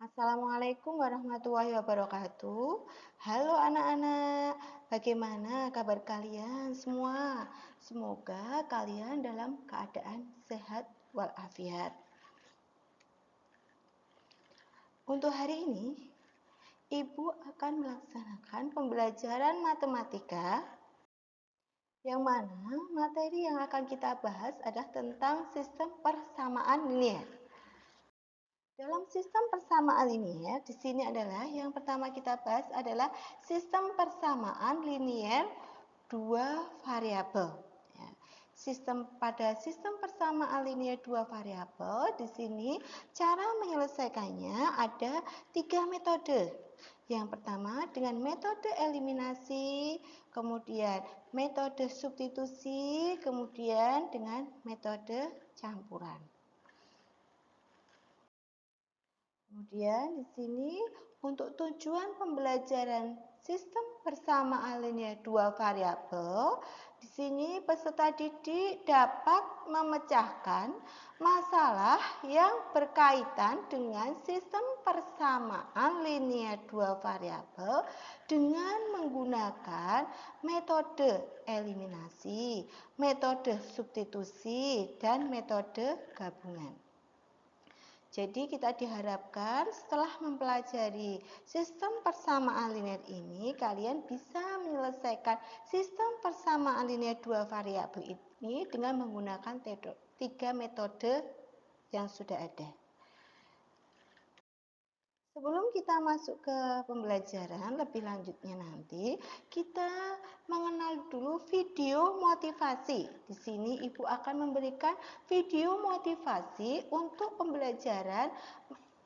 Assalamualaikum warahmatullahi wabarakatuh. Halo anak-anak, bagaimana kabar kalian semua? Semoga kalian dalam keadaan sehat walafiat. Untuk hari ini, Ibu akan melaksanakan pembelajaran matematika yang mana materi yang akan kita bahas adalah tentang sistem persamaan linear. Dalam sistem persamaan linear, di sini adalah yang pertama kita bahas adalah sistem persamaan linear dua variabel. Pada sistem persamaan linear dua variabel, di sini cara menyelesaikannya ada 3 metode. Yang pertama dengan metode eliminasi, kemudian metode substitusi, kemudian dengan metode campuran. Kemudian di sini untuk tujuan pembelajaran sistem persamaan linear dua variabel, di sini peserta didik dapat memecahkan masalah yang berkaitan dengan sistem persamaan linear dua variabel dengan menggunakan metode eliminasi, metode substitusi, dan metode gabungan. Jadi kita diharapkan setelah mempelajari sistem persamaan linear ini, kalian bisa menyelesaikan sistem persamaan linear dua variabel ini dengan menggunakan 3 metode yang sudah ada. Sebelum kita masuk ke pembelajaran lebih lanjutnya nanti, kita mengenal dulu video motivasi. Di sini Ibu akan memberikan video motivasi untuk pembelajaran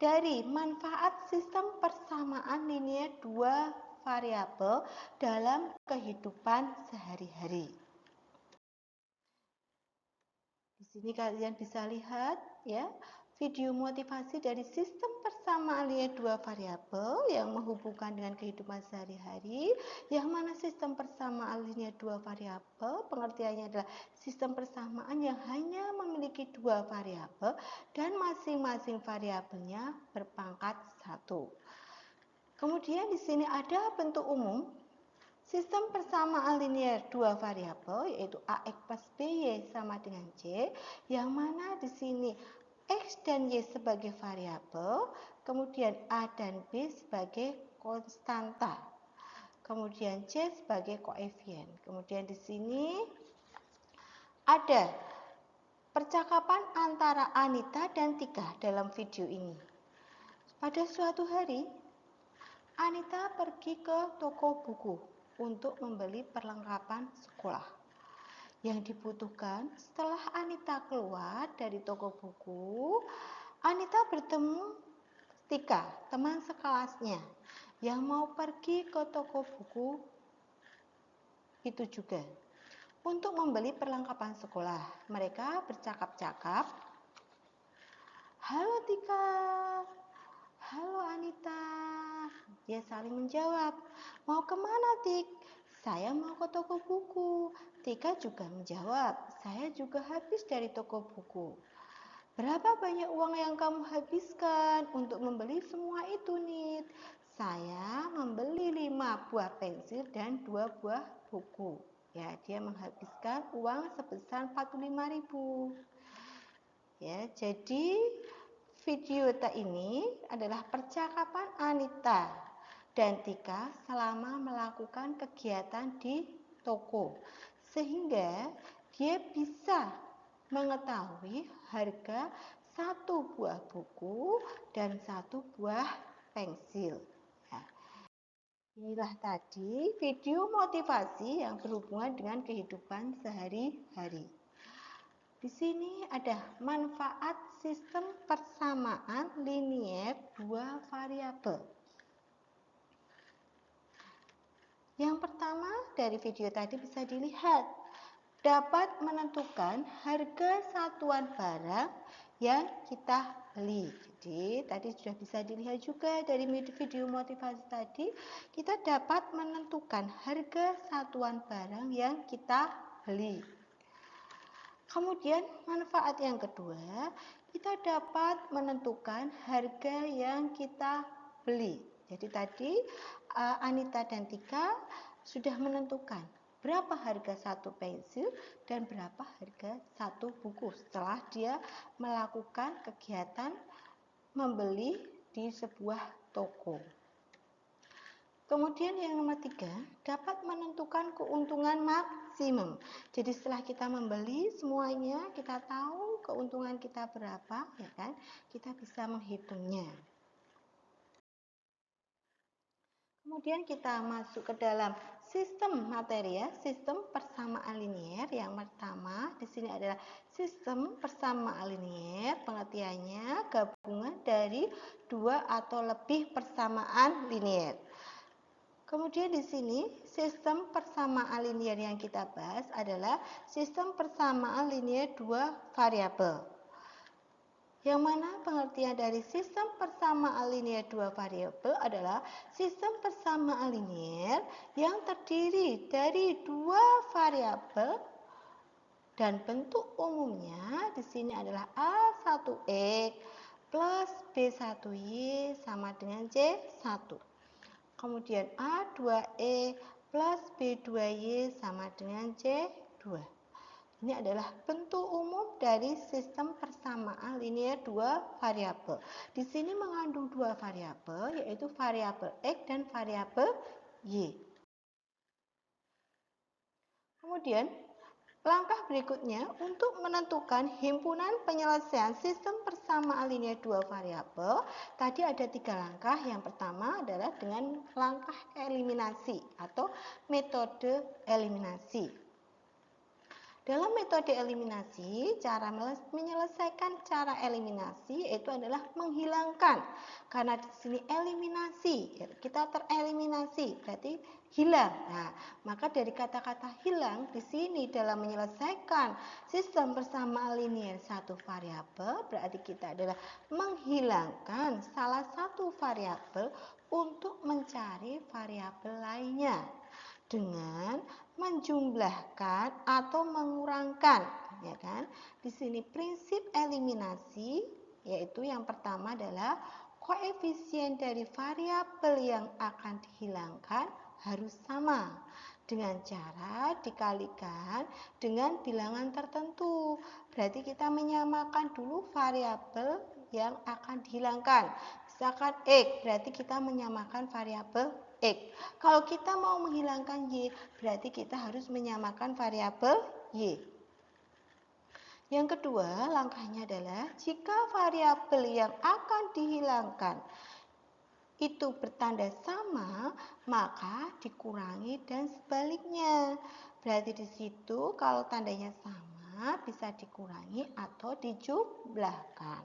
dari manfaat sistem persamaan linear dua variabel dalam kehidupan sehari-hari. Di sini kalian bisa lihat ya, video motivasi dari sistem persamaan linear dua variabel yang menghubungkan dengan kehidupan sehari-hari, yang mana sistem persamaan linear dua variabel pengertiannya adalah sistem persamaan yang hanya memiliki dua variabel dan masing-masing variabelnya berpangkat 1. Kemudian di sini ada bentuk umum sistem persamaan linear dua variabel, yaitu AX plus BY sama dengan C, yang mana di sini X dan Y sebagai variabel, kemudian A dan B sebagai konstanta, kemudian C sebagai koefisien. Kemudian di sini ada percakapan antara Anita dan Tika dalam video ini. Pada suatu hari, Anita pergi ke toko buku untuk membeli perlengkapan sekolah. Yang dibutuhkan setelah Anita keluar dari toko buku, Anita bertemu Tika, teman sekelasnya, yang mau pergi ke toko buku itu juga untuk membeli perlengkapan sekolah. Mereka bercakap-cakap. "Halo Tika, halo Anita." Dia saling menjawab. "Mau kemana, Tik?" "Saya mau ke toko buku." Tika juga menjawab, "Saya juga habis dari toko buku." "Berapa banyak uang yang kamu habiskan untuk membeli semua itu, Nit?" "Saya membeli 5 buah pensil dan 2 buah buku." Ya, dia menghabiskan uang sebesar 45.000. Ya, jadi video ini adalah percakapan Anita dan Tika selama melakukan kegiatan di toko, sehingga dia bisa mengetahui harga 1 buah buku dan 1 buah pensil. Ya. Inilah tadi video motivasi yang berhubungan dengan kehidupan sehari-hari. Di sini ada manfaat sistem persamaan linear dua variabel. Yang pertama dari video tadi bisa dilihat, dapat menentukan harga satuan barang yang kita beli. Jadi tadi sudah bisa dilihat juga dari video motivasi tadi, kita dapat menentukan harga satuan barang yang kita beli. Kemudian manfaat yang kedua, kita dapat menentukan harga yang kita beli. Jadi tadi Anita dan Tika sudah menentukan berapa harga satu pensil dan berapa harga satu buku setelah dia melakukan kegiatan membeli di sebuah toko. Kemudian yang nomor 3, dapat menentukan keuntungan maksimum. Jadi setelah kita membeli semuanya, kita tahu keuntungan kita berapa, ya kan? Kita bisa menghitungnya. Kemudian kita masuk ke dalam sistem materi ya, sistem persamaan linier. Yang pertama di sini adalah sistem persamaan linier. Pengertiannya gabungan dari dua atau lebih persamaan linier. Kemudian di sini sistem persamaan linier yang kita bahas adalah sistem persamaan linier dua variabel. Yang mana pengertian dari sistem persamaan linier dua variabel adalah sistem persamaan linier yang terdiri dari dua variabel dan bentuk umumnya di sini adalah A1X plus B1Y sama dengan C1. Kemudian A2E plus B2Y sama dengan C2. Ini adalah bentuk umum dari sistem persamaan linier dua variabel. Di sini mengandung dua variabel, yaitu variabel X dan variabel Y. Kemudian, langkah berikutnya untuk menentukan himpunan penyelesaian sistem persamaan linier dua variabel. Tadi ada 3 langkah. Yang pertama adalah dengan langkah eliminasi atau metode eliminasi. Dalam metode eliminasi, cara menyelesaikan cara eliminasi itu adalah menghilangkan. Karena di sini eliminasi, kita tereliminasi, berarti hilang. Nah, maka dari kata-kata hilang di sini dalam menyelesaikan sistem persamaan linier satu variabel, berarti kita adalah menghilangkan salah satu variabel untuk mencari variabel lainnya dengan menjumlahkan atau mengurangkan, ya kan? Di sini prinsip eliminasi yaitu yang pertama adalah koefisien dari variabel yang akan dihilangkan harus sama dengan cara dikalikan dengan bilangan tertentu. Berarti kita menyamakan dulu variabel yang akan dihilangkan. Misalkan X, berarti kita menyamakan variabel X. Kalau kita mau menghilangkan Y, berarti kita harus menyamakan variabel Y. Yang kedua, langkahnya adalah jika variabel yang akan dihilangkan itu bertanda sama, maka dikurangi dan sebaliknya. Berarti di situ kalau tandanya sama bisa dikurangi atau dijumlahkan.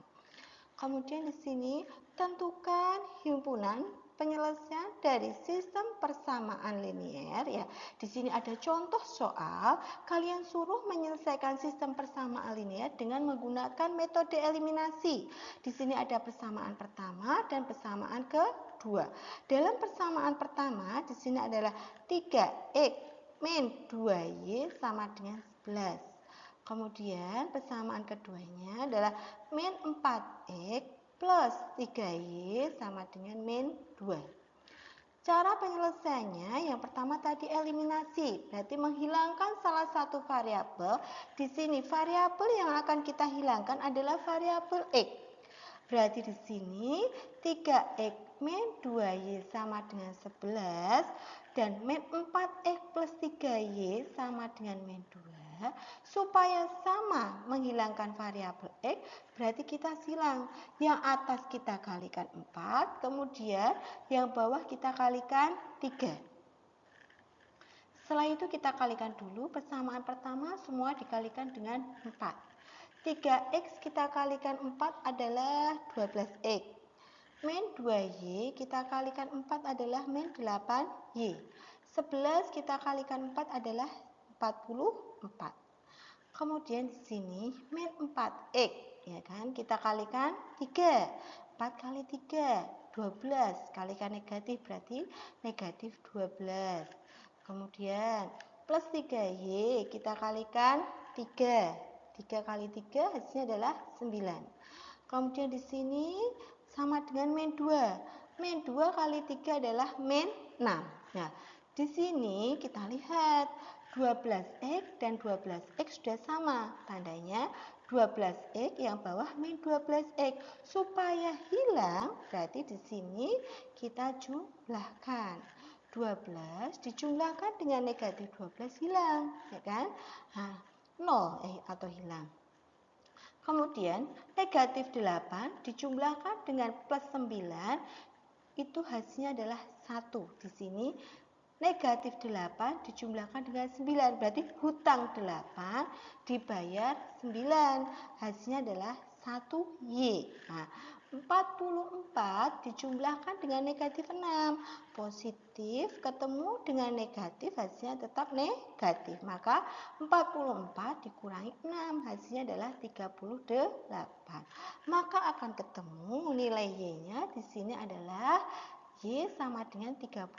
Kemudian di sini tentukan himpunan penyelesaian dari sistem persamaan linier ya. Di sini ada contoh soal, kalian suruh menyelesaikan sistem persamaan linier dengan menggunakan metode eliminasi. Di sini ada persamaan pertama dan persamaan kedua. Dalam persamaan pertama di sini adalah 3x min 2y sama dengan 11. Kemudian persamaan keduanya adalah min 4x plus 3y sama dengan min 2. Cara penyelesaiannya yang pertama tadi eliminasi, berarti menghilangkan salah satu variabel. Di sini variabel yang akan kita hilangkan adalah variabel x. Berarti di sini 3x min 2y sama dengan 11 dan min 4x plus 3y sama dengan min 2. Supaya sama menghilangkan variabel X, berarti kita silang. Yang atas kita kalikan 4, kemudian yang bawah kita kalikan 3. Setelah itu kita kalikan dulu, persamaan pertama semua dikalikan dengan 4. 3x kita kalikan 4 adalah 12x. Min 2y kita kalikan 4 adalah min 8y. 11 kita kalikan 4 adalah 44. Kemudian di sini min 4x ya kan, kita kalikan 3. 4 kali 3 12, kalikan negatif berarti negatif 12. Kemudian plus 3y kita kalikan 3. 3 kali 3 hasilnya adalah 9. Kemudian di sini sama dengan min 2. Min 2 kali 3 adalah min 6. Nah, di sini kita lihat 12x dan 12x sudah sama. Tandanya 12x yang bawah min 12x. Supaya hilang, berarti di sini kita jumlahkan. 12 dijumlahkan dengan negatif 12 hilang, ya kan? Nah, 0 atau hilang. Kemudian negatif 8 dijumlahkan dengan plus 9, itu hasilnya adalah 1. Di sini negatif 8 dijumlahkan dengan 9, berarti hutang 8 dibayar 9, hasilnya adalah 1Y. Nah, 44 dijumlahkan dengan negatif 6, positif ketemu dengan negatif, hasilnya tetap negatif. Maka 44 dikurangi 6, hasilnya adalah 38. Maka akan ketemu nilai Y-nya di sini adalah Y sama dengan 38.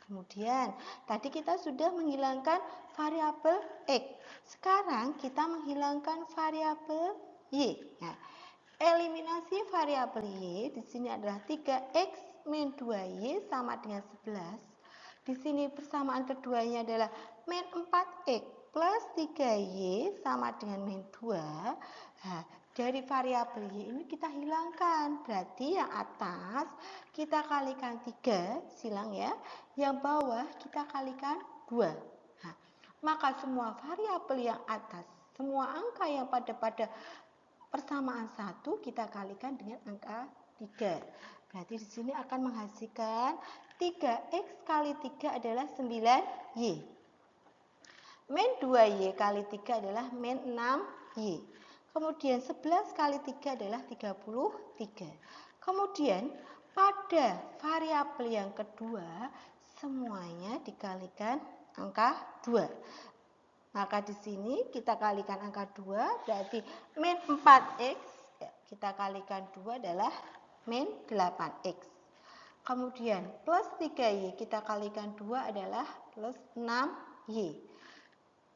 Kemudian, tadi kita sudah menghilangkan variabel X. Sekarang kita menghilangkan variabel Y. Nah, eliminasi variabel Y di sini adalah 3X min 2Y sama dengan 11. Di sini persamaan keduanya adalah min 4X plus 3Y sama dengan min 2. Nah, dari variabel Y ini kita hilangkan. Berarti yang atas kita kalikan 3, silang ya. Yang bawah kita kalikan 2. Nah, maka semua variabel yang atas, semua angka yang pada persamaan 1 kita kalikan dengan angka 3. Berarti di sini akan menghasilkan 3x kali 3 adalah 9y. Min 2y kali 3 adalah min 6y. Kemudian 11 kali 3 adalah 33. Kemudian pada variabel yang kedua semuanya dikalikan angka 2. Maka di sini kita kalikan angka 2, berarti min 4x, kita kalikan 2 adalah min 8x. Kemudian plus 3y, kita kalikan 2 adalah plus 6y.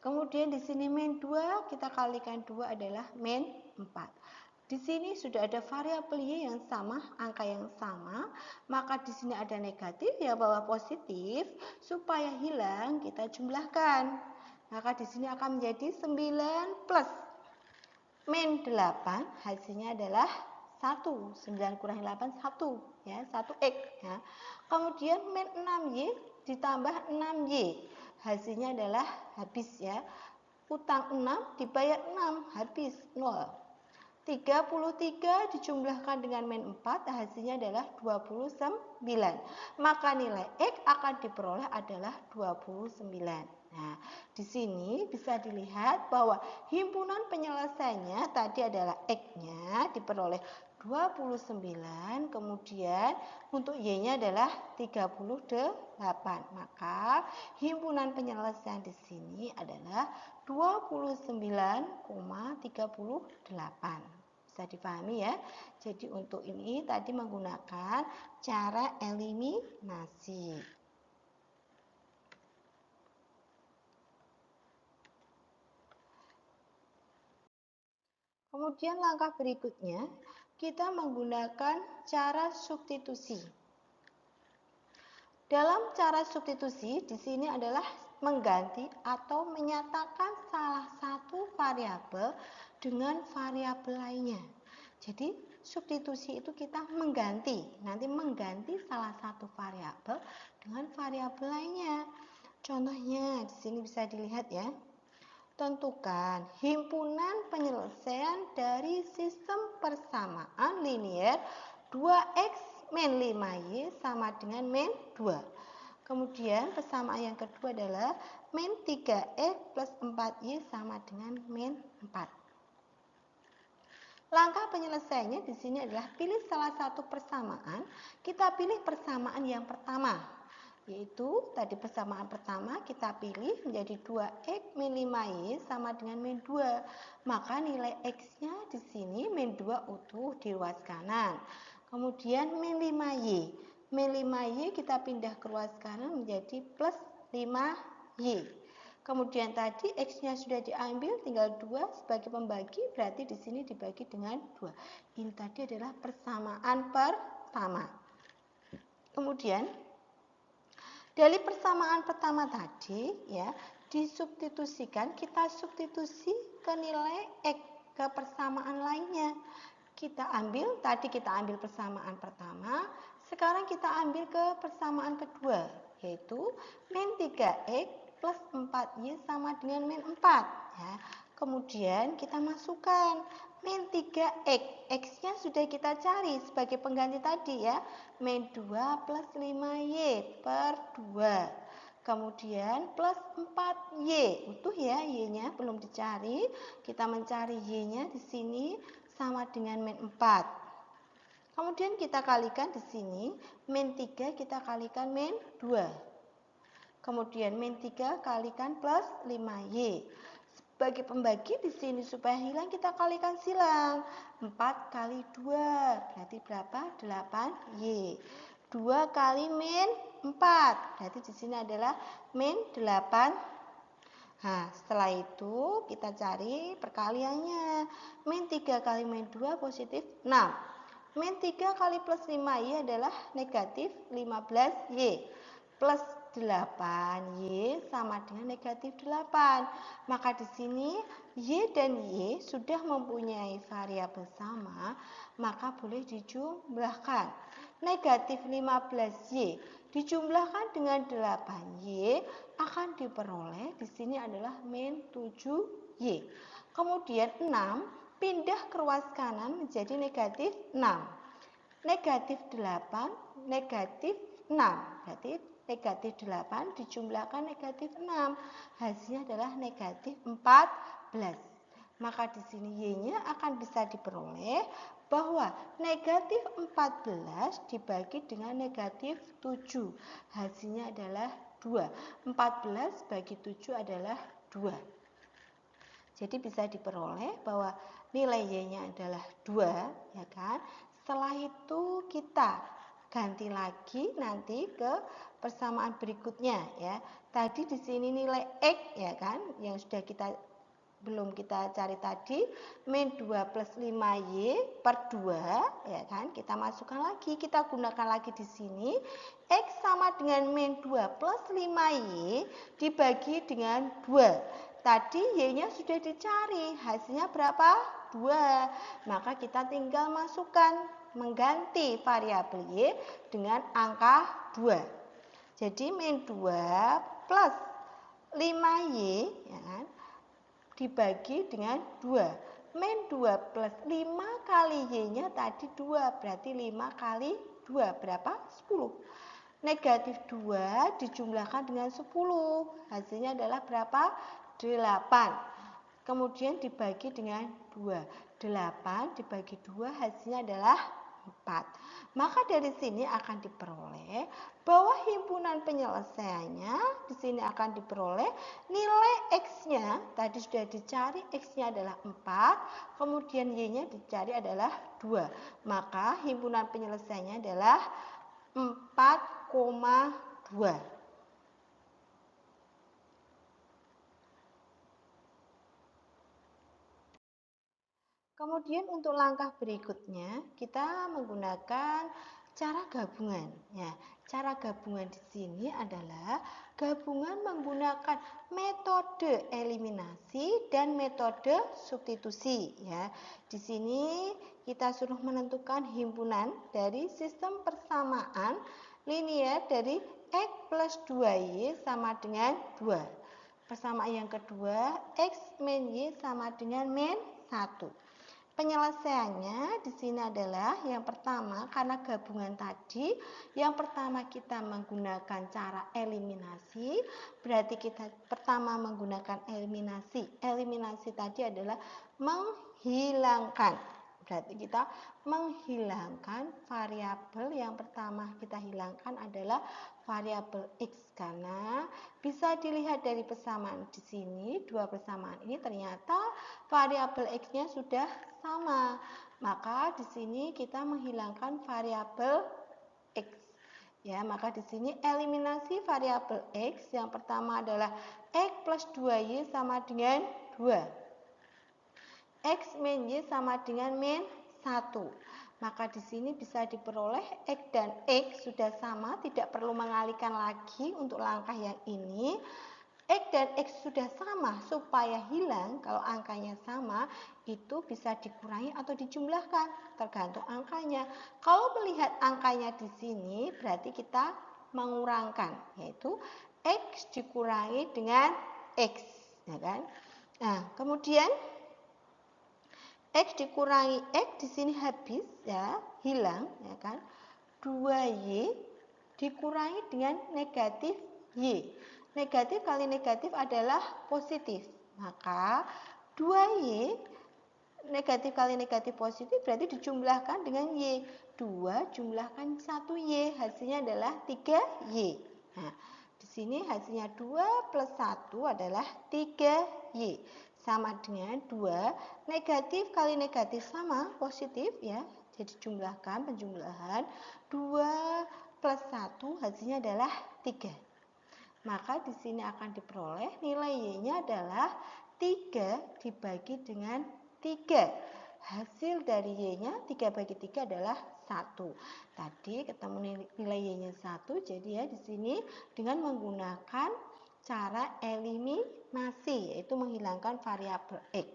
Kemudian di sini min 2, kita kalikan 2 adalah min 4. Di sini sudah ada variabel Y yang sama, angka yang sama, maka di sini ada negatif, ya bawah positif, supaya hilang kita jumlahkan. Maka di sini akan menjadi 9 plus min 8, hasilnya adalah 1. 9 kurangi 8, 1. Ya, 1x. Ya. Kemudian min 6y ditambah 6y. Hasilnya adalah habis ya. Utang 6 dibayar 6, habis 0. 33 dijumlahkan dengan min 4, hasilnya adalah 29. Maka nilai X akan diperoleh adalah 29. Nah, di sini bisa dilihat bahwa himpunan penyelesaiannya tadi adalah X-nya diperoleh 29, kemudian untuk Y-nya adalah 38. Maka himpunan penyelesaian di sini adalah 29,38. Bisa dipahami ya. Jadi untuk ini tadi menggunakan cara eliminasi. Kemudian langkah berikutnya kita menggunakan cara substitusi. Dalam cara substitusi di sini adalah mengganti atau menyatakan salah satu variabel dengan variabel lainnya. Jadi substitusi itu kita mengganti, nanti mengganti salah satu variabel dengan variabel lainnya. Contohnya di sini bisa dilihat ya. Tentukan himpunan penyelesaian dari sistem persamaan linier 2x min 5y sama dengan min 2. Kemudian persamaan yang kedua adalah min 3x plus 4y sama dengan min 4. Langkah penyelesaiannya di sini adalah pilih salah satu persamaan. Kita pilih persamaan yang pertama. Yaitu tadi persamaan pertama kita pilih menjadi 2x min 5y sama dengan min 2. Maka nilai x-nya di sini min 2 utuh di ruas kanan. Kemudian min 5y. Min 5y kita pindah ke ruas kanan menjadi plus 5y. Kemudian tadi X-nya sudah diambil, tinggal 2 sebagai pembagi, berarti di sini dibagi dengan 2. Ini tadi adalah persamaan pertama. Kemudian dari persamaan pertama tadi ya, disubstitusikan, kita substitusi ke nilai X ke persamaan lainnya. Kita ambil, tadi kita ambil persamaan pertama, sekarang kita ambil ke persamaan kedua, yaitu min 3X plus 4Y sama dengan min 4. Ya. Kemudian kita masukkan min 3X, X-nya sudah kita cari sebagai pengganti tadi ya, min 2 plus 5Y per 2. Kemudian plus 4Y, utuh ya Y-nya, belum dicari. Kita mencari Y-nya di sini sama dengan min 4. Kemudian kita kalikan di sini, min 3 kita kalikan min 2. Kemudian min 3 kalikan plus 5Y. Sebagai pembagi di sini supaya hilang kita kalikan silang. 4 kali 2 berarti berapa? 8Y. 2 kali min 4 berarti di sini adalah min 8. Nah, setelah itu kita cari perkaliannya. Min 3 kali min 2 positif 6. Min 3 kali plus 5Y adalah negatif 15Y. Plus 8Y sama dengan negatif 8. Maka di sini Y dan Y sudah mempunyai variabel sama, maka boleh dijumlahkan. Negatif 15Y dijumlahkan dengan 8Y akan diperoleh di sini adalah min 7Y. Kemudian 6 pindah ke ruas kanan menjadi negatif 6. Negatif 8, negatif 6. Berarti negatif 8 dijumlahkan negatif 6. Hasilnya adalah negatif 14. Maka di sini Y-nya akan bisa diperoleh bahwa negatif 14 dibagi dengan negatif 7. Hasilnya adalah 2. 14 bagi 7 adalah 2. Jadi bisa diperoleh bahwa nilai Y-nya adalah 2, ya kan? Setelah itu kita ganti lagi nanti ke persamaan berikutnya ya. Tadi di sini nilai X ya kan yang sudah belum kita cari tadi, min 2 plus 5Y per 2 ya kan. Kita masukkan lagi, kita gunakan lagi di sini X sama dengan min 2 plus 5Y dibagi dengan 2. Tadi Y-nya sudah dicari, hasilnya berapa? 2. Maka kita tinggal masukkan, mengganti variabel Y dengan angka 2. Jadi min 2 plus 5Y ya kan, dibagi dengan 2. Min 2 plus 5 kali Y-nya tadi 2, berarti 5 kali 2 berapa? 10. Negatif 2 dijumlahkan dengan 10, hasilnya adalah berapa? 8. Kemudian dibagi dengan 2. 8 dibagi 2 hasilnya adalah 4. Maka dari sini akan diperoleh bahwa himpunan penyelesaiannya di sini akan diperoleh nilai X-nya tadi sudah dicari, X-nya adalah 4, kemudian Y-nya dicari adalah 2. Maka himpunan penyelesaiannya adalah 4,2. Kemudian untuk langkah berikutnya kita menggunakan cara gabungan. Ya, cara gabungan di sini adalah gabungan menggunakan metode eliminasi dan metode substitusi. Ya, di sini kita suruh menentukan himpunan dari sistem persamaan linear dari X plus 2Y sama dengan 2. Persamaan yang kedua, X min Y sama dengan min 1. Penyelesaiannya di sini adalah yang pertama, karena gabungan tadi, yang pertama kita menggunakan cara eliminasi, berarti kita pertama menggunakan eliminasi. Eliminasi tadi adalah menghilangkan. Berarti kita menghilangkan variabel yang pertama kita hilangkan adalah variabel X, karena bisa dilihat dari persamaan di sini, dua persamaan ini ternyata variabel X-nya sudah sama. Maka di sini kita menghilangkan variabel X. Ya, maka di sini eliminasi variabel X yang pertama adalah X plus 2Y sama dengan 2. X min Y sama dengan min 1. Maka di sini bisa diperoleh X dan X sudah sama, tidak perlu mengalihkan lagi untuk langkah yang ini. X dan X sudah sama, supaya hilang kalau angkanya sama, itu bisa dikurangi atau dijumlahkan, tergantung angkanya. Kalau melihat angkanya di sini, berarti kita mengurangkan, yaitu X dikurangi dengan X, ya kan? Nah, kemudian X dikurangi X di sini habis, ya, hilang, ya kan? 2Y dikurangi dengan negatif Y. Negatif kali negatif adalah positif. Maka 2Y negatif kali negatif positif berarti dijumlahkan dengan Y. 2 jumlahkan 1Y, hasilnya adalah 3Y. Nah, di sini hasilnya 2 plus 1 adalah 3Y. Sama dengan 2, negatif kali negatif sama, positif ya. Jadi jumlahkan, penjumlahan 2 plus 1 hasilnya adalah 3. Maka di sini akan diperoleh nilai Y-nya adalah 3 dibagi dengan 3. Hasil dari Y-nya 3 bagi 3 adalah 1. Tadi ketemu nilai Y-nya 1, jadi ya di sini dengan menggunakan cara eliminasi, yaitu menghilangkan variabel X.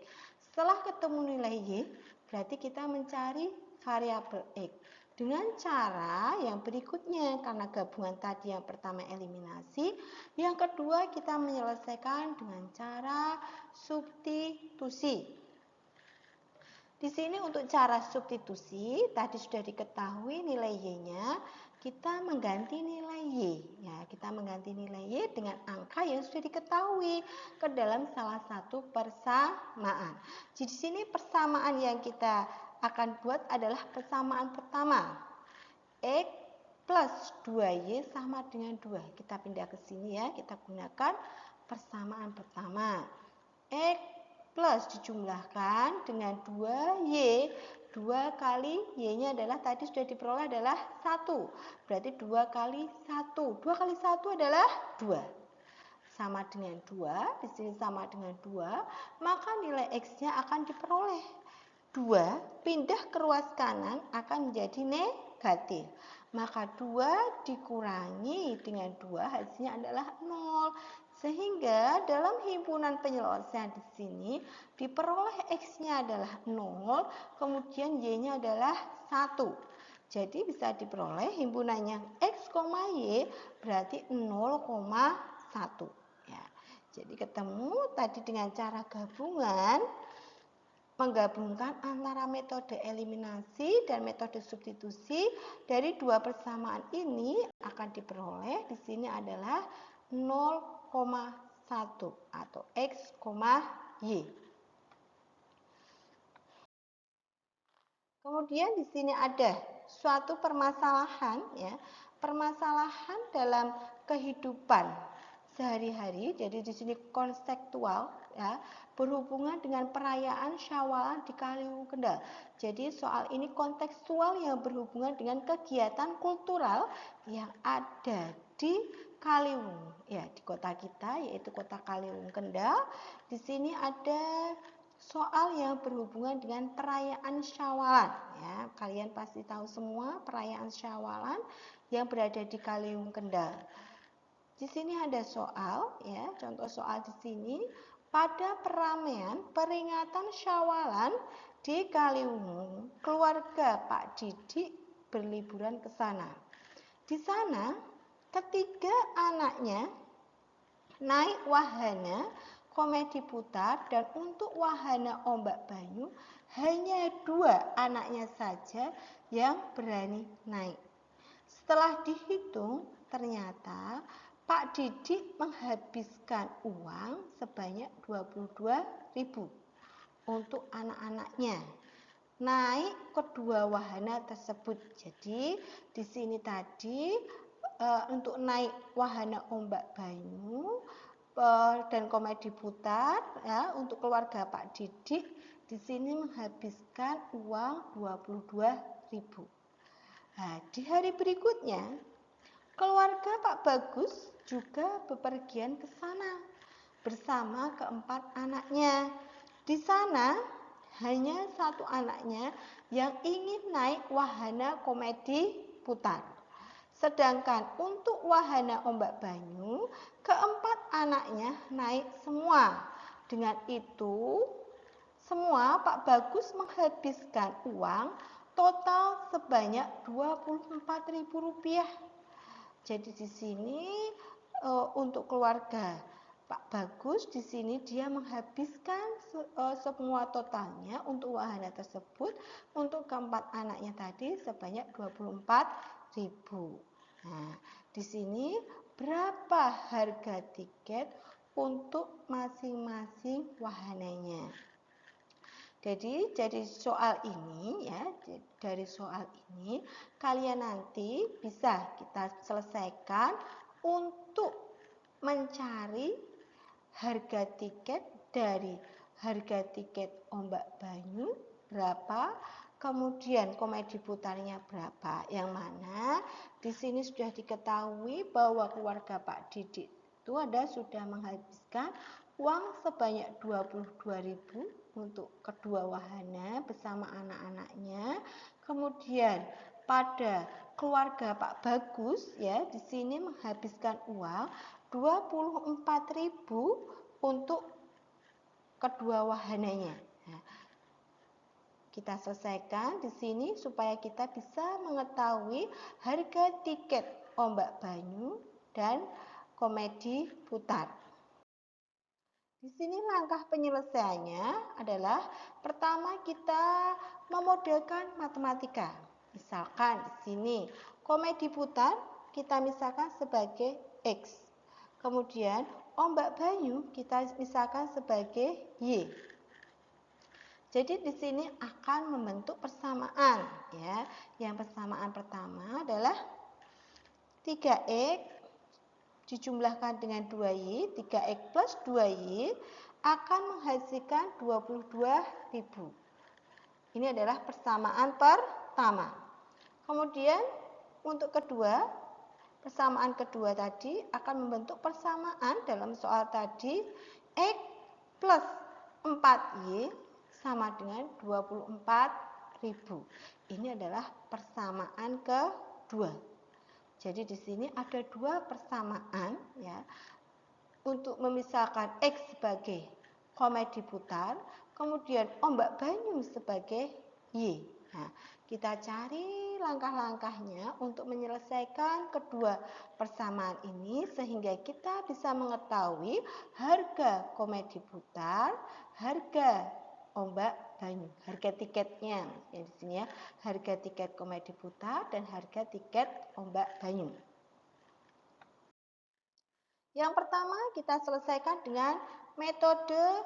Setelah ketemu nilai Y, berarti kita mencari variabel X dengan cara yang berikutnya. Karena gabungan tadi yang pertama eliminasi, yang kedua kita menyelesaikan dengan cara substitusi. Di sini untuk cara substitusi, tadi sudah diketahui nilai Y-nya, kita mengganti nilai Y. Ya, kita mengganti nilai Y dengan angka yang sudah diketahui ke dalam salah satu persamaan. Jadi di sini persamaan yang kita akan buat adalah persamaan pertama. X plus 2Y sama dengan 2. Kita pindah ke sini ya, kita gunakan persamaan pertama. X plus dijumlahkan dengan 2Y. 2 kali Y-nya adalah tadi sudah diperoleh adalah 1. Berarti 2 kali 1. 2 kali 1 adalah 2. Sama dengan 2. Di sini sama dengan 2. Maka nilai X-nya akan diperoleh 2. Pindah ke ruas kanan akan menjadi negatif. Maka 2 dikurangi dengan 2 hasilnya adalah 0. Sehingga dalam himpunan penyelesaian di sini diperoleh X-nya adalah 0, kemudian Y-nya adalah 1. Jadi bisa diperoleh himpunannya X, Y berarti 0,1. Ya. Jadi ketemu tadi dengan cara gabungan, menggabungkan antara metode eliminasi dan metode substitusi dari dua persamaan ini akan diperoleh di sini adalah 0,1 atau X, Y. Kemudian di sini ada suatu permasalahan ya, permasalahan dalam kehidupan sehari-hari. Jadi di sini konseptual ya, berhubungan dengan perayaan Syawalan di Kaliwung Kendal. Jadi soal ini kontekstual yang berhubungan dengan kegiatan kultural yang ada di Kaliwung ya, di kota kita yaitu kota Kaliwung Kendal. Di sini ada soal yang berhubungan dengan perayaan Syawalan ya. Kalian pasti tahu semua perayaan Syawalan yang berada di Kaliwung Kendal. Di sini ada soal ya, contoh soal di sini. Pada peramaian peringatan Syawalan di Kaliwung, keluarga Pak Didik berliburan ke sana. Di sana, ketiga anaknya naik wahana komedi putar dan untuk wahana ombak banyu hanya 2 anaknya saja yang berani naik. Setelah dihitung, ternyata Pak Didik menghabiskan uang sebanyak 22.000 untuk anak-anaknya naik kedua wahana tersebut. Jadi di sini tadi untuk naik wahana ombak banyu dan komedi putar ya, untuk keluarga Pak Didik di sini menghabiskan uang 22.000. Nah, di hari berikutnya Keluarga Pak Bagus juga bepergian ke sana bersama keempat anaknya. Di sana hanya satu anaknya yang ingin naik wahana komedi putar. Sedangkan untuk wahana ombak banyu, keempat anaknya naik semua. Dengan itu, semua Pak Bagus menghabiskan uang total sebanyak Rp24.000. Jadi di sini untuk keluarga Pak Bagus di sini dia menghabiskan semua totalnya untuk wahana tersebut untuk keempat anaknya tadi sebanyak 24.000. Nah, di sini berapa harga tiket untuk masing-masing wahananya? Jadi dari soal ini ya, dari soal ini kalian nanti bisa kita selesaikan untuk mencari harga tiket dari harga tiket ombak banyu berapa, kemudian komedi putarnya berapa. Yang mana di sini sudah diketahui bahwa keluarga Pak Didik itu sudah menghabiskan uang sebanyak 22.000 untuk kedua wahana bersama anak-anaknya. Kemudian pada keluarga Pak Bagus ya di sini menghabiskan uang 24.000 untuk kedua wahananya. Nah, kita selesaikan di sini supaya kita bisa mengetahui harga tiket ombak banyu dan komedi putar. Di sini langkah penyelesaiannya adalah pertama kita memodelkan matematika. Misalkan di sini komedi putar kita misalkan sebagai X. Kemudian ombak banyu kita misalkan sebagai Y. Jadi di sini akan membentuk persamaan ya. Yang persamaan pertama adalah 3X dijumlahkan dengan 2Y, 3X plus 2Y akan menghasilkan 22.000. Ini adalah persamaan pertama. Kemudian untuk kedua, persamaan kedua tadi akan membentuk persamaan dalam soal tadi X plus 4Y sama dengan 24.000. Ini adalah persamaan kedua. Jadi di sini ada dua persamaan ya. Untuk memisahkan X sebagai komedi putar, kemudian ombak banyu sebagai Y. Nah, kita cari langkah-langkahnya untuk menyelesaikan kedua persamaan ini sehingga kita bisa mengetahui harga komedi putar, harga ombak banyu, harga tiketnya ya di sini ya, harga tiket komedi putar dan harga tiket ombak banyu. Yang pertama kita selesaikan dengan metode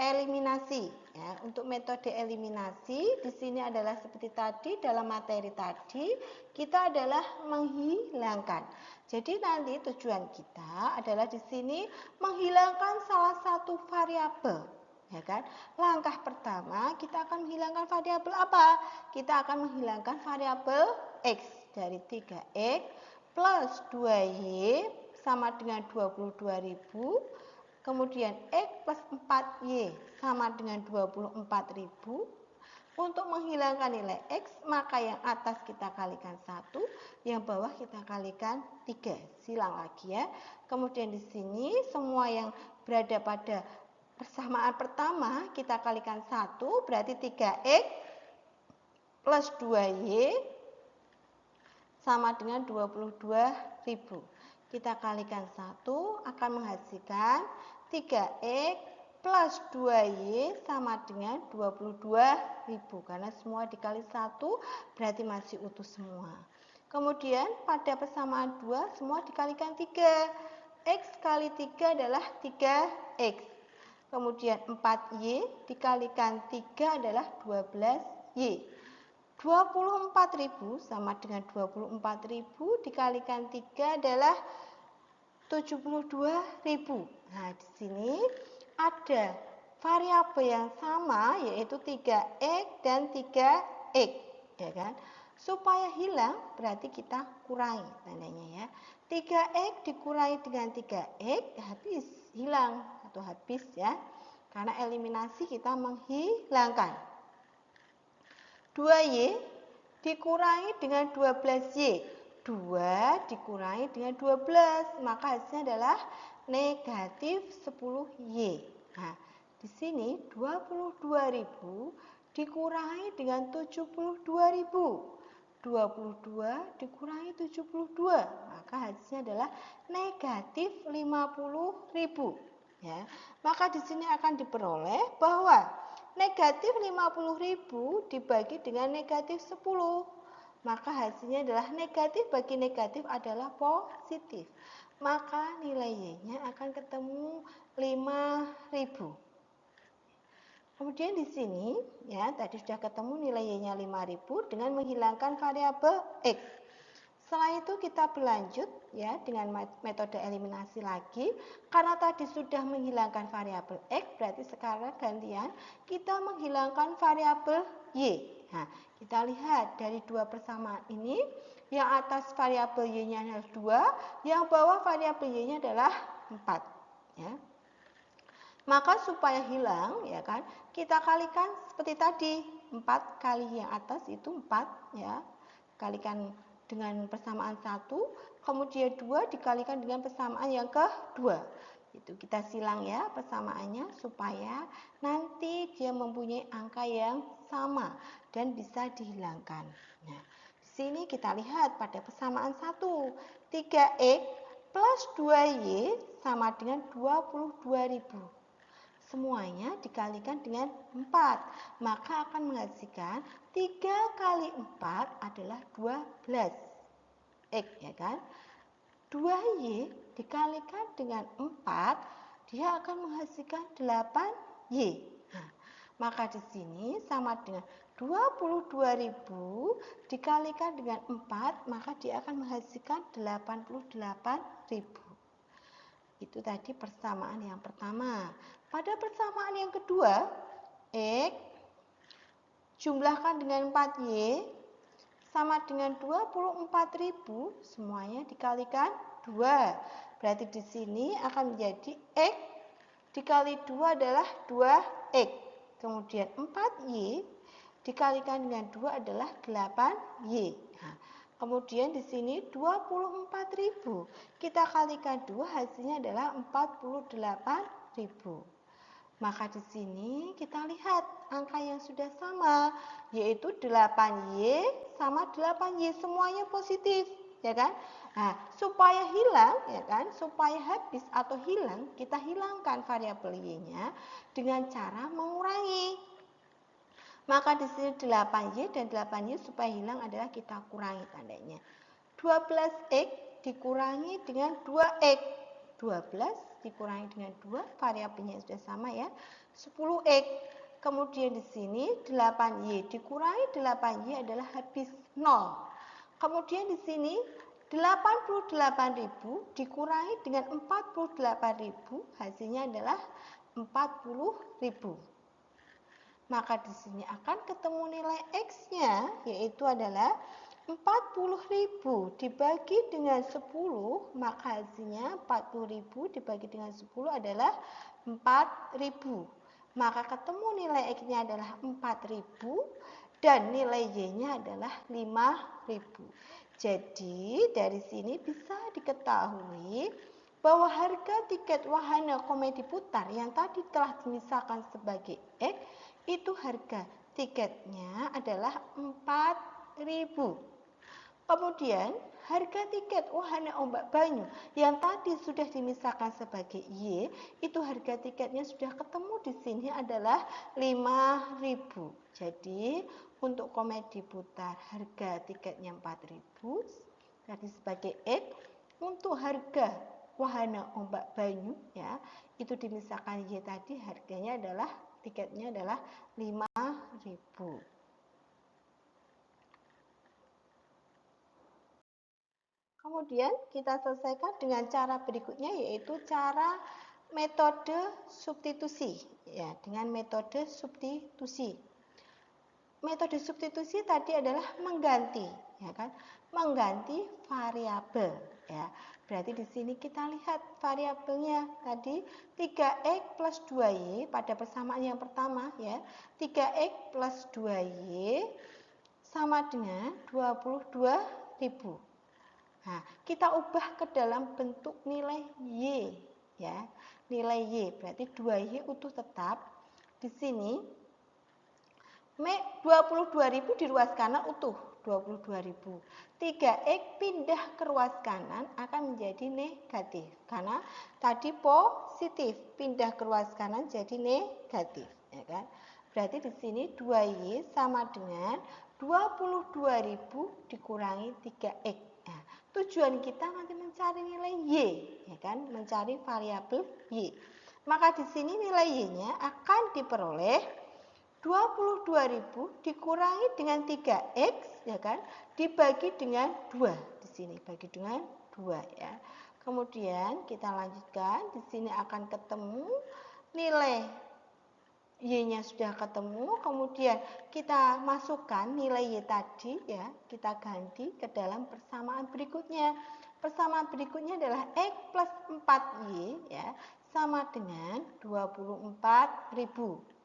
eliminasi. Ya, untuk metode eliminasi di sini adalah seperti tadi dalam materi tadi kita adalah menghilangkan. Jadi nanti tujuan kita adalah di sini menghilangkan salah satu variabel. Ya kan? Langkah pertama kita akan menghilangkan variabel apa? Kita akan menghilangkan variabel X dari 3X plus 2Y sama dengan 22.000. Kemudian X plus 4Y sama dengan 24.000. Untuk menghilangkan nilai X, maka yang atas kita kalikan 1, yang bawah kita kalikan 3. Silang lagi ya. Kemudian di sini semua yang berada pada persamaan pertama kita kalikan 1, berarti 3X plus 2Y sama dengan 22.000. Kita kalikan 1 akan menghasilkan 3X plus 2Y sama dengan 22.000. Karena semua dikali 1 berarti masih utuh semua. Kemudian pada persamaan 2 semua dikalikan 3. X kali 3 adalah 3X. Kemudian 4Y dikalikan 3 adalah 12Y. 24.000 sama dengan 24.000 dikalikan 3 adalah 72.000. Nah, di sini ada variabel yang sama yaitu 3X dan 3X, ya kan? supaya hilang berarti kita kurangi tandanya ya. 3X dikurangi dengan 3X habis, hilang atau habis ya. Karena eliminasi kita menghilangkan. 2Y dikurangi dengan 12Y. 2 dikurangi dengan 12, maka hasilnya adalah negatif 10Y. Nah, di sini 22.000 dikurangi dengan 72.000. 22 dikurangi 72, maka hasilnya adalah negatif 50.000. Ya, maka di sini akan diperoleh bahwa negatif 50.000 dibagi dengan negatif 10. Maka hasilnya adalah negatif bagi negatif adalah positif. Maka nilai Y-nya akan ketemu 5.000. Kemudian di sini ya tadi sudah ketemu nilai Y-nya 5.000 dengan menghilangkan variabel X. Setelah itu kita berlanjut ya dengan metode eliminasi lagi. Karena tadi sudah menghilangkan variabel X, berarti sekarang gantian kita menghilangkan variabel Y. Nah, kita lihat dari dua persamaan ini, yang atas variabel Y-nya adalah 2, yang bawah variabel Y-nya adalah 4. Ya. Maka supaya hilang, ya kan, kita kalikan seperti tadi, 4 kali yang atas itu 4, ya, kalikan dengan persamaan 1, kemudian 2 dikalikan dengan persamaan yang kedua. Itu kita silang ya persamaannya supaya nanti dia mempunyai angka yang sama dan bisa dihilangkan. Nah, di sini kita lihat pada persamaan 1, 3X plus 2Y sama dengan 22.000. Semuanya dikalikan dengan 4, maka akan menghasilkan 3 kali 4 adalah 12 X, ya kan? 2Y dikalikan dengan 4, dia akan menghasilkan 8Y. Nah, maka di sini sama dengan 22.000 dikalikan dengan 4, maka dia akan menghasilkan 88.000. Itu tadi persamaan yang pertama. Pada persamaan yang kedua, X jumlahkan dengan 4Y sama dengan 24.000, semuanya dikalikan 2. Berarti di sini akan menjadi X dikali 2 adalah 2X. Kemudian 4Y dikalikan dengan 2 adalah 8Y. Nah, kemudian di sini 24.000. Kita kalikan 2, hasilnya adalah 48.000. Maka di sini kita lihat angka yang sudah sama, yaitu 8Y sama 8Y, semuanya positif, ya kan? Nah, supaya hilang, ya kan? Supaya habis atau hilang, kita hilangkan variabel Y-nya dengan cara mengurangi. Maka di sini 8Y dan 8Y supaya hilang adalah kita kurangi tandanya. 12X dikurangi dengan 2X. 12 dikurangi dengan 2, variabelnya sudah sama ya, 10X. Kemudian di sini 8Y dikurangi 8Y adalah habis 0. Kemudian di sini 88.000 dikurangi dengan 48.000, hasilnya adalah 40.000. Maka di sini akan ketemu nilai X-nya, yaitu adalah 40.000 dibagi dengan 10, maka hasilnya 40.000 dibagi dengan 10 adalah 4.000. Maka ketemu nilai X-nya adalah 4.000 dan nilai Y-nya adalah 5.000. Jadi dari sini bisa diketahui bahwa harga tiket wahana komedi putar yang tadi telah dimisalkan sebagai X, itu harga tiketnya adalah 4.000. Kemudian harga tiket wahana ombak banyu yang tadi sudah dimisalkan sebagai Y, itu harga tiketnya sudah ketemu di sini adalah 5.000. Jadi untuk komedi putar harga tiketnya 4.000 tadi sebagai X. Untuk harga wahana ombak banyu ya, itu dimisalkan Y tadi harganya adalah tiketnya adalah 5.000. Kemudian kita selesaikan dengan cara berikutnya, yaitu cara metode substitusi ya, dengan metode substitusi. metode substitusi tadi adalah mengganti, ya kan? Mengganti variabel, ya. Berarti di sini kita lihat variabelnya tadi 3x plus 2y pada persamaan yang pertama, ya. 3x plus 2y sama dengan 22.000. Nah, kita ubah ke dalam bentuk nilai Y, ya. Nilai Y berarti 2Y utuh tetap. Di sini 22.000 di ruas kanan utuh 22.000. 3x pindah ke ruas kanan akan menjadi negatif karena tadi positif, pindah ke ruas kanan jadi negatif, ya kan? Berarti di sini 2y sama dengan 22.000 dikurangi 3x. Nah, tujuan kita nanti mencari nilai y, ya kan? Mencari variabel y. Maka di sini nilai y-nya akan diperoleh 22.000 dikurangi dengan 3x, ya kan, dibagi dengan 2. Di sini bagi dengan 2, ya. Kemudian kita lanjutkan, di sini akan ketemu nilai y-nya sudah ketemu, kemudian kita masukkan nilai y tadi, ya, kita ganti ke dalam persamaan berikutnya. Persamaan berikutnya adalah x plus 4y, ya, sama dengan 24.000.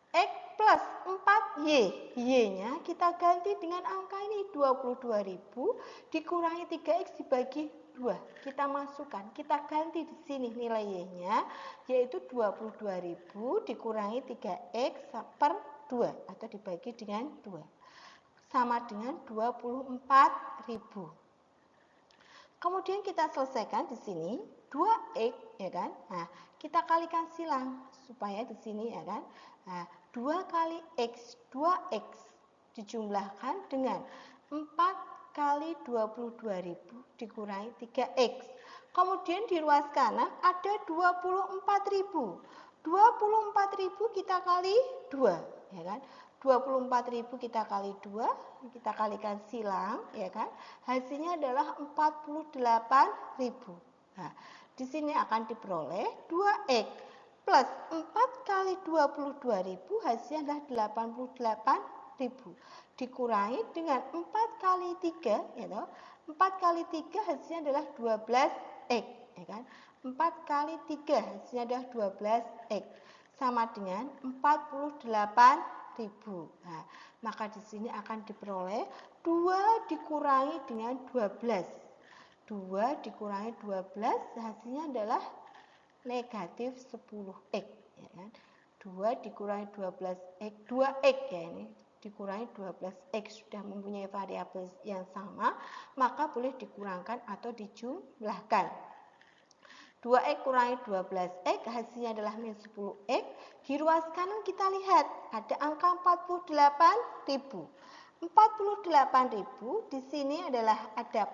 X plus 4Y, Y-nya kita ganti dengan angka ini 22.000 dikurangi 3X dibagi 2. Kita masukkan, kita ganti di sini nilai Y-nya yaitu 22.000 dikurangi 3X per 2 atau dibagi dengan 2. Sama dengan 24.000. Kemudian kita selesaikan di sini 2x, ya kan? Nah, kita kalikan silang supaya di sini, ya kan? Nah, 2 kali x, 2x dijumlahkan dengan 4 kali 22.000 dikurangi 3x. Kemudian di ruas kanan ada 24.000. 24.000 kita kali 2, ya kan? 24.000 kita kali 2, kita kalikan silang, ya kan? Hasilnya adalah 48.000. Nah, di sini akan diperoleh 2x plus 4 kali 22.000 hasilnya adalah 88.000 dikurangi dengan 4 kali 3, ya toh. 4 kali 3 hasilnya adalah 12x, ya kan? 4 kali 3 hasilnya adalah 12x sama dengan 48.000. Nah, maka di sini akan diperoleh 2 dikurangi dengan 12. 2 dikurangi 12 hasilnya adalah negatif 10x, ya kan? 2 dikurangi 12x, 2x, ya, ini dikurangi 12x sudah mempunyai variabel yang sama, maka boleh dikurangkan atau dijumlahkan. 2x kurangi 12x hasilnya adalah min 10x. Di ruas kanan kita lihat ada angka 48.000. 48.000 di sini adalah ada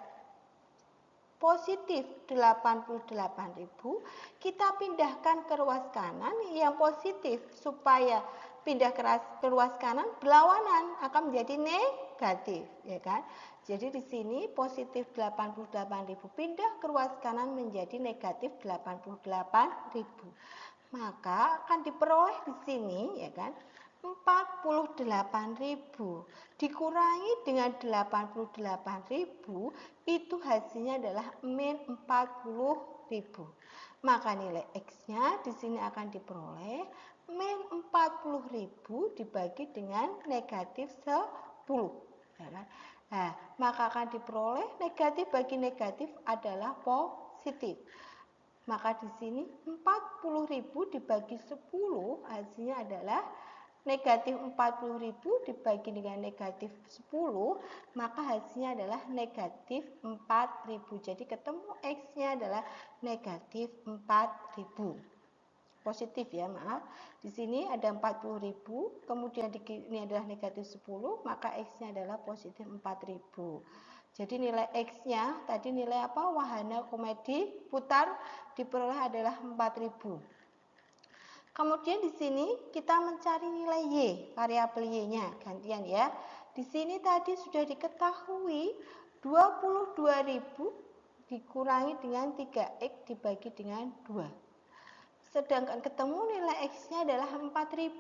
positif 88.000. Kita pindahkan ke ruas kanan yang positif supaya pindah ke ruas kanan berlawanan akan menjadi negatif, ya kan? Jadi di sini positif 88.000 pindah ke ruas kanan menjadi negatif 88.000. Maka akan diperoleh di sini, ya kan? 48.000 dikurangi dengan 88.000 itu hasilnya adalah min 40.000. Maka nilai X-nya di sini akan diperoleh min 40.000 dibagi dengan negatif 10, ya kan? Nah, maka akan diperoleh negatif bagi negatif adalah positif. Maka di sini 40.000 dibagi 10 hasilnya adalah negatif 40.000 dibagi dengan negatif 10, maka hasilnya adalah negatif 4.000. Jadi ketemu X-nya adalah negatif 4.000. Positif, ya, maaf. Di sini ada 40.000, kemudian ini adalah negatif 10, maka X-nya adalah positif 4.000. Jadi nilai X-nya tadi nilai apa? Wahana komedi putar diperoleh adalah 4.000. Kemudian di sini kita mencari nilai Y, variabel Y-nya, gantian, ya. Di sini tadi sudah diketahui 22.000 dikurangi dengan 3X dibagi dengan 2. Sedangkan ketemu nilai X-nya adalah 4.000.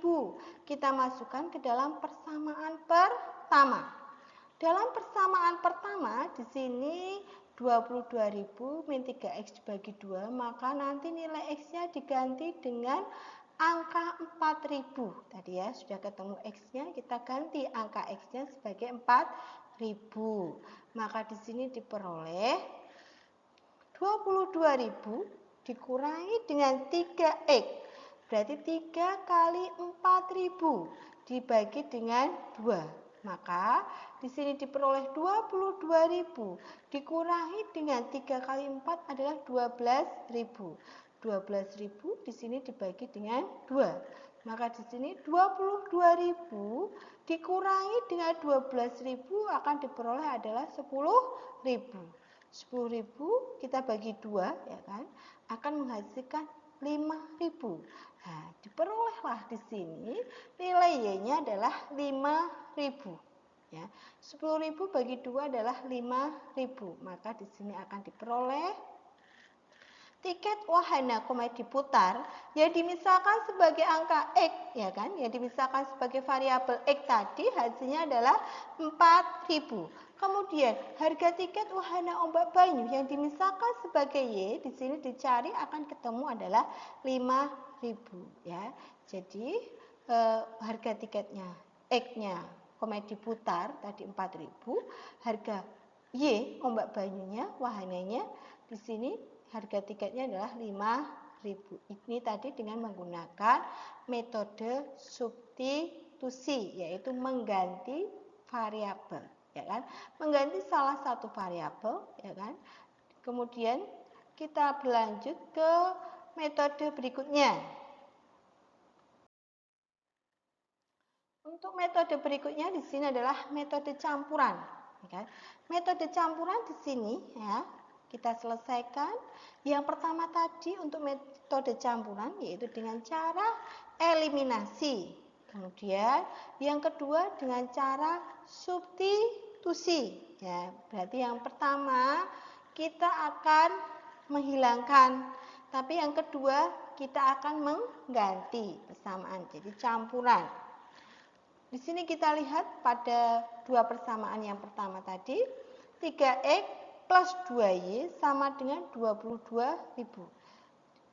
Kita masukkan ke dalam persamaan pertama. Dalam persamaan pertama di sini 22.000 min 3X dibagi 2, maka nanti nilai X-nya diganti dengan angka 4.000. Tadi ya sudah ketemu X-nya, kita ganti angka X-nya sebagai 4.000. Maka di sini diperoleh 22.000 dikurangi dengan 3X. Berarti 3 kali 4.000 dibagi dengan 2. Maka di sini diperoleh 22.000 dikurangi dengan 3 kali 4 adalah 12.000. 12.000 di sini dibagi dengan 2. Maka di sini 22.000 dikurangi dengan 12.000 akan diperoleh adalah 10.000. 10.000 kita bagi 2 ya kan, akan menghasilkan 5.000. Nah, diperolehlah di sini nilai Y-nya adalah 5.000 ya. 10.000 bagi 2 adalah 5.000. Maka di sini akan diperoleh tiket wahana komedi putar yang dimisalkan sebagai angka X ya kan, yang dimisalkan sebagai variabel X tadi hasilnya adalah 4.000. Kemudian harga tiket wahana ombak banyu yang dimisalkan sebagai Y di sini dicari akan ketemu adalah 5.000 ya. Jadi harga tiketnya X-nya komedi putar tadi 4.000, harga Y ombak banyunya wahananya di sini harga tiketnya adalah 5.000. Ini tadi dengan menggunakan metode substitusi, yaitu mengganti variabel, ya kan? Mengganti salah satu variabel, ya kan? Kemudian kita berlanjut ke metode berikutnya. Untuk metode berikutnya di sini adalah metode campuran, ya kan? Metode campuran di sini ya kita selesaikan. Yang pertama tadi untuk metode campuran yaitu dengan cara eliminasi. Kemudian yang kedua dengan cara substitusi. Ya, berarti yang pertama kita akan menghilangkan, tapi yang kedua kita akan mengganti persamaan. Jadi campuran. Di sini kita lihat pada dua persamaan yang pertama tadi 3X plus 2Y sama dengan 22.000.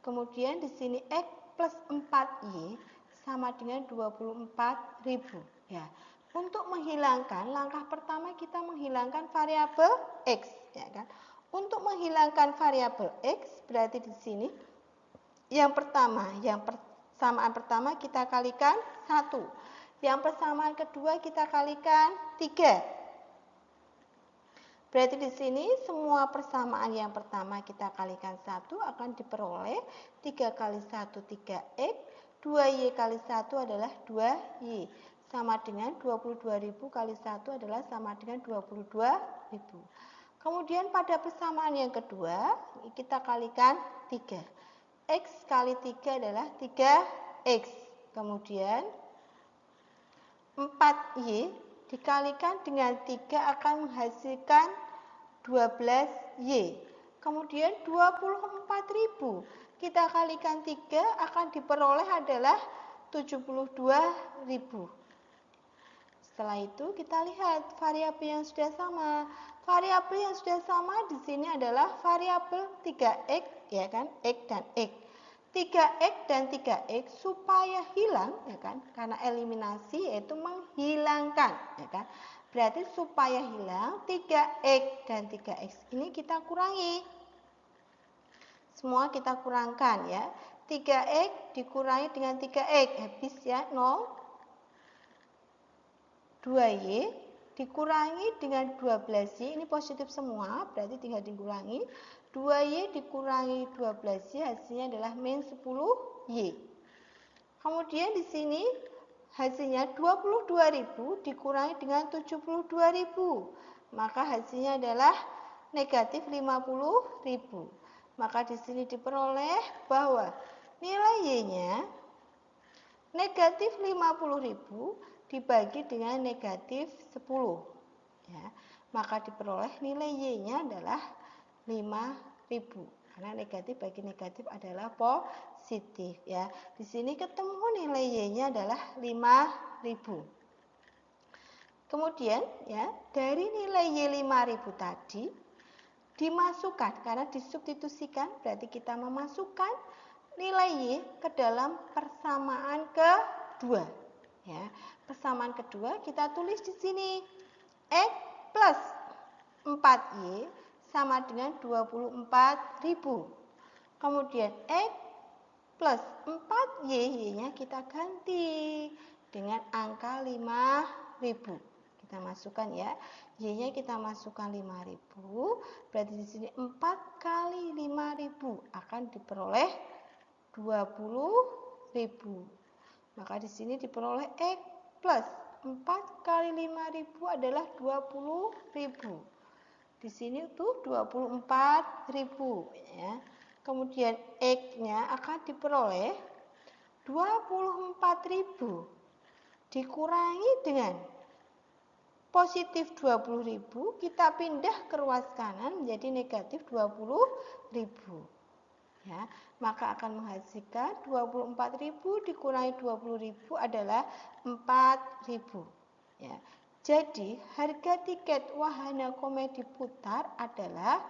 Kemudian di sini X plus 4Y sama dengan 24.000. Ya. Untuk menghilangkan, langkah pertama kita menghilangkan variabel X. Ya kan? Untuk menghilangkan variabel X, berarti di sini yang persamaan pertama kita kalikan 1. Yang persamaan kedua kita kalikan 3. Berarti di sini semua persamaan yang pertama kita kalikan 1 akan diperoleh 3 kali 1 3X, 2Y kali 1 adalah 2Y. Sama dengan 22.000 kali 1 adalah sama dengan 22.000. Kemudian pada persamaan yang kedua kita kalikan 3. X kali 3 adalah 3X. Kemudian 4Y dikalikan dengan 3 akan menghasilkan 12Y. Kemudian 24.000 kita kalikan 3 akan diperoleh adalah 72.000. Setelah itu kita lihat variabel yang sudah sama. Variabel yang sudah sama di sini adalah variabel 3X ya kan, X dan X. 3X dan 3X supaya hilang ya kan, karena eliminasi yaitu menghilangkan ya kan. Berarti supaya hilang 3X dan 3X ini kita kurangi. Semua kita kurangkan ya. 3X dikurangi dengan 3X habis ya 0. 2Y dikurangi dengan 12Y ini positif semua, berarti tinggal dikurangi. 2Y dikurangi 12Y hasilnya adalah min 10Y. Kemudian di sini hasilnya 22.000 dikurangi dengan 72.000. Maka hasilnya adalah negatif 50.000. Maka di sini diperoleh bahwa nilai Y-nya negatif 50.000 dibagi dengan negatif 10. Ya, maka diperoleh nilai Y-nya adalah 5.000. Karena negatif bagi negatif adalah positif ya. Di sini ketemu nilai Y-nya adalah 5.000. Kemudian ya, dari nilai Y 5.000 tadi dimasukkan, karena disubstitusikan berarti kita memasukkan nilai Y ke dalam persamaan kedua. Ya, persamaan kedua kita tulis di sini X plus 4Y sama dengan 24.000. Kemudian X plus 4Y, Y-nya kita ganti dengan angka 5.000. Kita masukkan ya, Y-nya kita masukkan 5.000, berarti di sini 4 kali 5.000 akan diperoleh 20.000. Maka di sini diperoleh X plus 4 kali 5.000 adalah 20.000. Di sini tuh 24.000 ya. Kemudian X-nya akan diperoleh 24.000 dikurangi dengan positif 20.000, kita pindah ke ruas kanan menjadi negatif 20.000. Ya, maka akan menghasilkan 24.000 dikurangi 20.000 adalah 4.000. Ya. Jadi, harga tiket wahana komedi putar adalah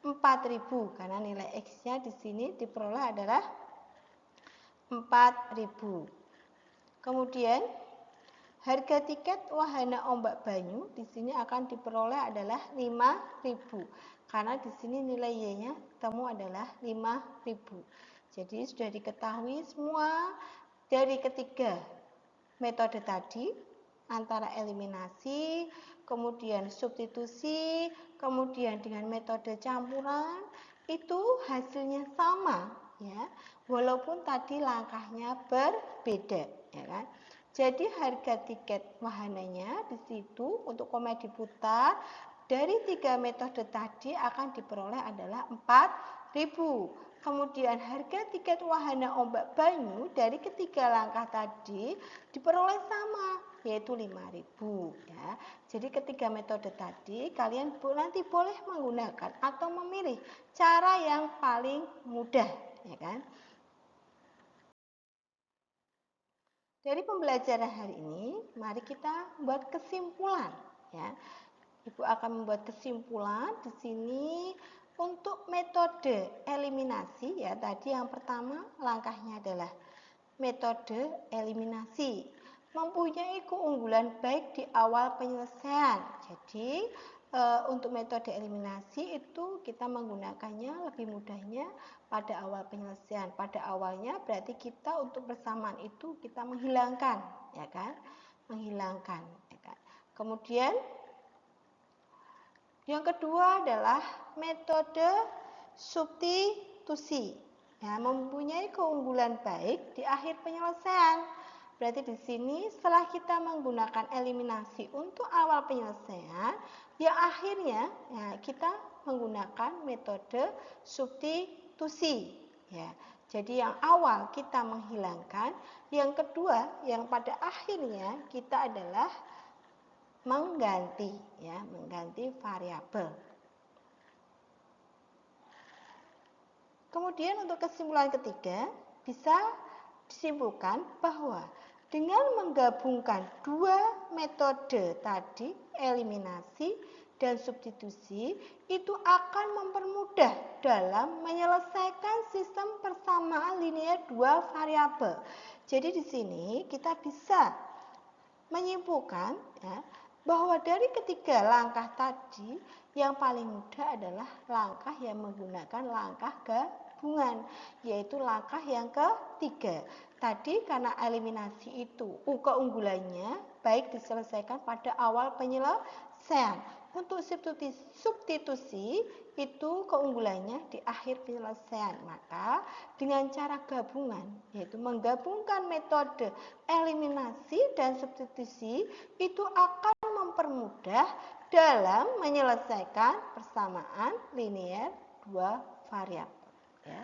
4.000 karena nilai X-nya di sini diperoleh adalah 4.000. Kemudian harga tiket wahana ombak banyu di sini akan diperoleh adalah 5.000 karena di sini nilai Y-nya ketemu adalah 5.000. Jadi sudah diketahui semua dari ketiga metode tadi, antara eliminasi, kemudian substitusi, kemudian dengan metode campuran, itu hasilnya sama ya, walaupun tadi langkahnya berbeda ya kan. Jadi harga tiket wahananya di situ untuk komedi putar dari 3 metode tadi akan diperoleh adalah 4.000. Kemudian harga tiket wahana ombak banyu dari ketiga langkah tadi diperoleh sama, yaitu 5.000 ya. Jadi ketiga metode tadi kalian nanti boleh menggunakan atau memilih cara yang paling mudah ya kan. Dari pembelajaran hari ini, mari kita buat kesimpulan ya. Ibu akan membuat kesimpulan di sini untuk metode eliminasi ya. Tadi yang pertama langkahnya adalah metode eliminasi. Mempunyai keunggulan baik di awal penyelesaian. Jadi untuk metode eliminasi itu kita menggunakannya lebih mudahnya pada awal penyelesaian. Pada awalnya berarti kita untuk persamaan itu kita menghilangkan, ya kan? Menghilangkan, ya kan? Kemudian yang kedua adalah metode substitusi. Ya, mempunyai keunggulan baik di akhir penyelesaian. Berarti di sini setelah kita menggunakan eliminasi untuk awal penyelesaian, ya akhirnya ya, kita menggunakan metode substitusi. Ya, jadi yang awal kita menghilangkan, yang kedua yang pada akhirnya kita adalah mengganti ya, mengganti variabel. Kemudian untuk kesimpulan ketiga bisa disimpulkan bahwa dengan menggabungkan dua metode tadi, eliminasi dan substitusi, itu akan mempermudah dalam menyelesaikan sistem persamaan linear dua variabel. Jadi di sini kita bisa menyimpulkan ya, bahwa dari ketiga langkah tadi yang paling mudah adalah langkah yang menggunakan langkah gabungan, yaitu langkah yang ketiga. Tadi karena eliminasi itu keunggulannya baik diselesaikan pada awal penyelesaian. Untuk substitusi itu keunggulannya di akhir penyelesaian. Maka dengan cara gabungan, yaitu menggabungkan metode eliminasi dan substitusi, itu akan mempermudah dalam menyelesaikan persamaan linear dua variabel. Ya.